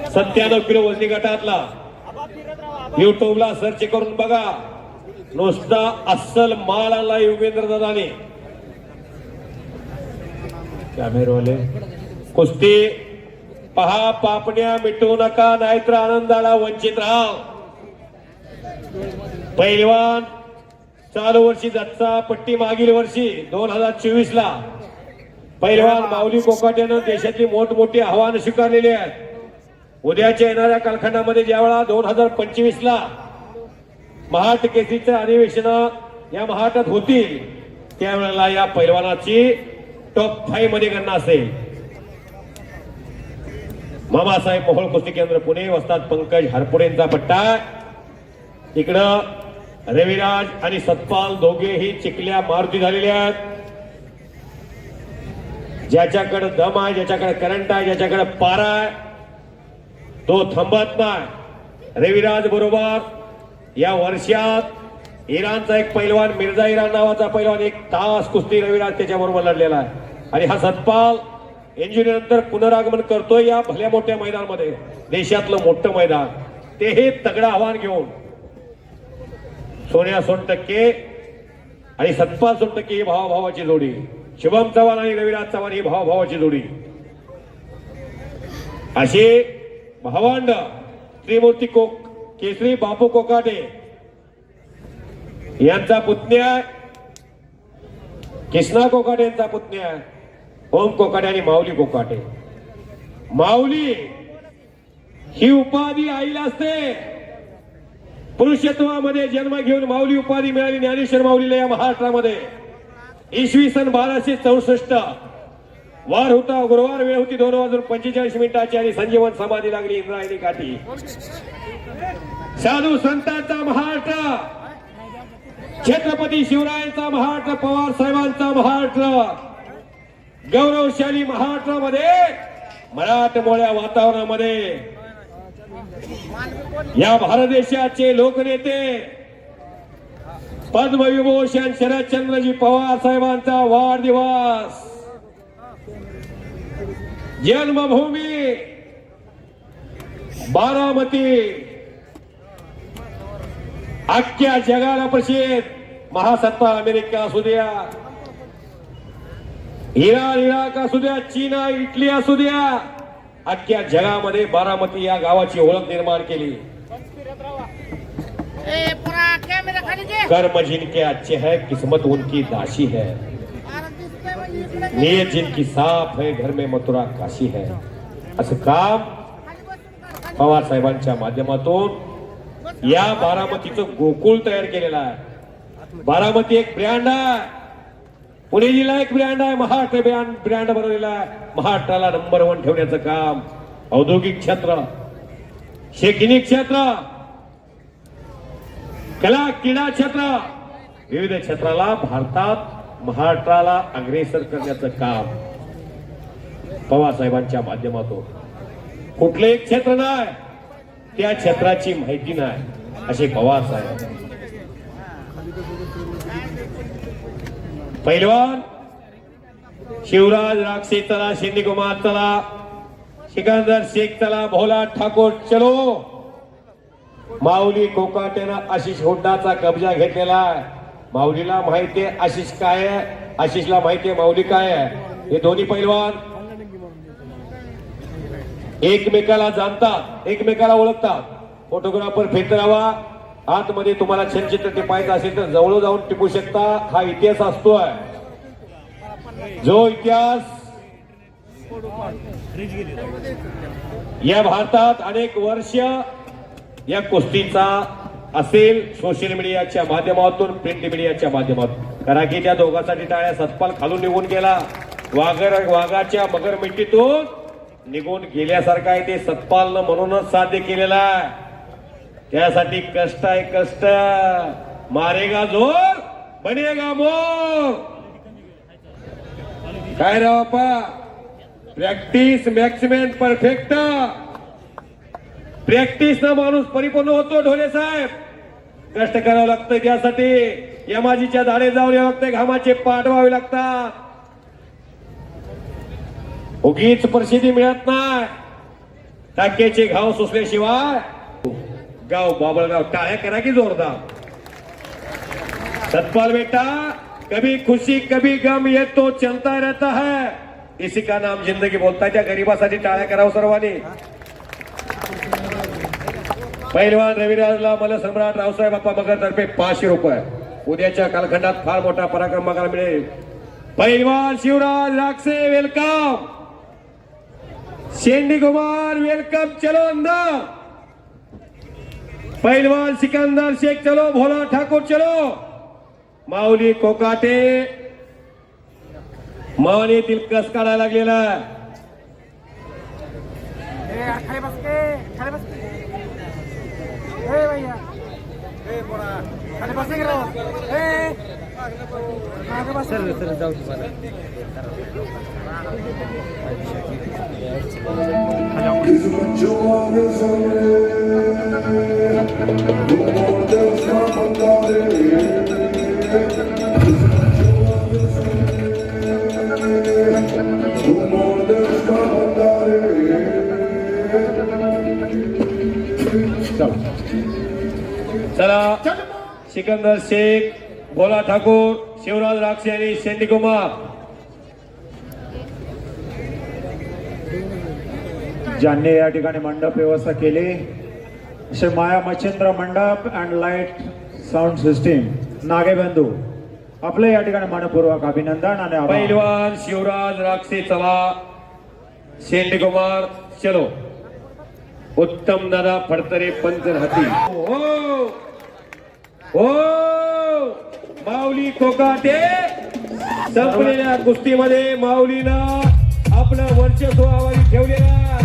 97 kilo वजनी गटातला युट्यूबला सर्च करून बघा. नुसता अस्सल माल आणला योगेंद्र दादाने. कॅमेरावाले कुस्ती पहा. पापण्या मिटवू नका नाहीतर आनंदाला वंचित राहा. पहिलवान चालू वर्षी जच्चा पट्टी मागील वर्षी 2024 ला पहिलवान माऊली कोकाटेनं देशातली मोठमोठी आव्हानं स्वीकारलेली आहेत. उद्याच्या येणाऱ्या कालखंडामध्ये ज्यावेळा 2025 ला महाट केसरीचं अधिवेशन या महाटात होतील त्यावेळेला या पैलवानाची टॉप 5 मध्ये गणना असेल. मामासाहेब मोहोळ कुस्ती केंद्र पुणे वस्ताद पंकज हरपुडेंचा पट्टा. इकडं रविराज आणि सतपाल दोघेही चिखल्या मारुती झालेले आहेत. ज्याच्याकडे दम आहे, ज्याच्याकडे करंट आहे, ज्याच्याकडे पारा आहे तो थांबत नाही. रविराज बरोबर या वर्षात इराणचा एक पैलवान मिर्झा इराण नावाचा पैलवान 1 तास कुस्ती रविराज त्याच्या बरोबर लढलेला आहे. आणि हा सतपाल इंजुरी नंतर पुनरागमन करतोय या भल्या मोठ्या मैदानामध्ये. देशातलं मोठं मैदान तेही तगडं आव्हान घेऊन. सोन्या सोनटक्के आणि सतपाल सोनटक्के ही भावाभावाची जोडी. शुभम चव्हाण आणि रविराज चव्हाण ही भावाभावाची जोडी. अशी भावंड त्रिमूर्ती केसरी बापू कोकाटे यांचा पुतण्या कृष्णा कोकाटे यांचा पुतण्या ओम कोकाटे आणि माऊली कोकाटे. माऊली ही उपाधी आईला असते. पुरुषत्वामध्ये जन्म घेऊन माऊली उपाधी मिळाली ज्ञानेश्वर माऊलीला या महाराष्ट्रामध्ये. इसवी सन 1264 वार होता. गुरुवार वेळ होती 2:45 आणि संजीवन समाधी लागली इंद्रायणी काठी. साधू संतांचा महाराष्ट्र, छत्रपती शिवरायांचा महाराष्ट्र, पवार साहेबांचा महाराष्ट्र, गौरवशाली महाराष्ट्रामध्ये मराठमोळ्या वातावरणामध्ये या भारत देशाचे लोकनेते पद्मविभूषण शरदचंद्रजी पवार साहेबांचा वाढदिवस. जन्मभूमी बारामती अख्ख्या जगाला प्रसिद्ध. महासत्ता अमेरिका असू द्या, इराण इराक असू द्या, चीन इटली असू द्या, अख्ख्या जगामध्ये बारामती या गावाची ओळख निर्माण केली. कर्म जिनके अच्छे है किस्मत उनकी दासी है, नीयत जिनकी साफ है घर में मथुरा काशी है. असं काम पवार साहेबांच्या माध्यमातून या बारामतीचं गोकुळ तयार केलेलं आहे. बारामती एक ब्रँड आहे. पुणे जिल्हा एक ब्रँड आहे. महाराष्ट्र ब्रँड बनवलेला आहे. महाराष्ट्राला नंबर 1 ठेवण्याचं काम औद्योगिक क्षेत्र, शैक्षणिक क्षेत्र, कला क्रीडा क्षेत्र, विविध क्षेत्राला भारतात महाराष्ट्राला अग्रेसर करण्याचं काम पवार साहेबांच्या माध्यमातून. कुठले क्षेत्र नाही त्या क्षेत्राची माहिती नाही असे पवार साहेब. पहिलवान शिवराज राक्षे चला, शिंदे कुमार चला, सिकंदर शेख चला, भोला ठाकूर चलो. माऊली कोकाटेनं आशिष हुड्डाचा कब्जा घेतलेला आहे. माऊलीला माहितीये आशिष काय आहे, आशिषला माहितीये माऊली काय आहे. हे दोन्ही पैलवान एकमेकाला जाणतात, एकमेकाला ओळखतात. फोटोग्राफर फिरतावा आतमध्ये तुम्हाला छानचित्र टिपायचं असेल तर जवळ जाऊन टिपू शकता. हा इतिहास असतोय. जो इतिहास या भारतात अनेक वर्ष या कुस्तीचा असेल, सोशल मीडियाच्या माध्यमातून, प्रिंट मीडियाच्या माध्यमातून. कारण की त्या दोघांसाठी टाळ्या. सतपाल खालून निघून गेला, वाघाच्या मगर मिट्टीतून निघून गेल्यासारखं आहे. ते सतपालनं म्हणूनच साध्य केलेला आहे. त्यासाठी कष्ट आहे, कष्ट. मारेगा जोर बनेगा मोर. काय रे बापा, प्रॅक्टिस मॅक्सिमम परफेक्ट. प्रॅक्टिस ना माणूस परिपूर्ण होतो. ढोले साहेब कष्ट करावं लागतं. त्यासाठी यमाजीच्या झाडे जाऊन यावं लागतं, घामाचे पाठ व्हावे लागतात. उगीच प्रसिद्धी मिळत नाही. टाक्याचे घाव सुचल्याशिवाय गाव बाबळगाव टाळ्या करा की जोरदार. सतपाल बेटा कभी खुशी कभी गम ये तो चलता रहता है, इसी का नाम जिंदगी बोलता. त्या गरीबासाठी टाळ्या करावं सर्वांनी. पहिलवान रविराजला मला सम्राट रावसाहेब बाप्पा मगर तर्फे 500 रुपये. उद्याच्या कालखंडात फार मोठा पराक्रम बघायला मिळेल. पहिलवान शिवराज राक्षे वेलकम. शेंडी कुमार वेलकम. चलो अंदर. पहिलवान सिकंदर शेख चलो. भोला ठाकुर चलो. माऊली कोकाटे मानेतील कस काढायला लागलेला. चला सिकंदर शेख, भोला ठाकूर, शिवराज राक्षे आणि शेंडी कुमार ज्यांनी या ठिकाणी मंडप व्यवस्था केली असे माया मच्छिंद्र मंडप अँड लाईट साऊंड सिस्टीम नागेबंधू आपले या ठिकाणी मनपूर्वक अभिनंदन आणि आभार. पहिलवान शिवराज राक्षे चला. शेंडी कुमार चलो. उत्तम दादा फडतरे पंचर हाती. हो हो माऊली कोकाटे. संपलेल्या कुस्तीमध्ये माऊलीनं आपलं वर्चस्व ठेवलेलं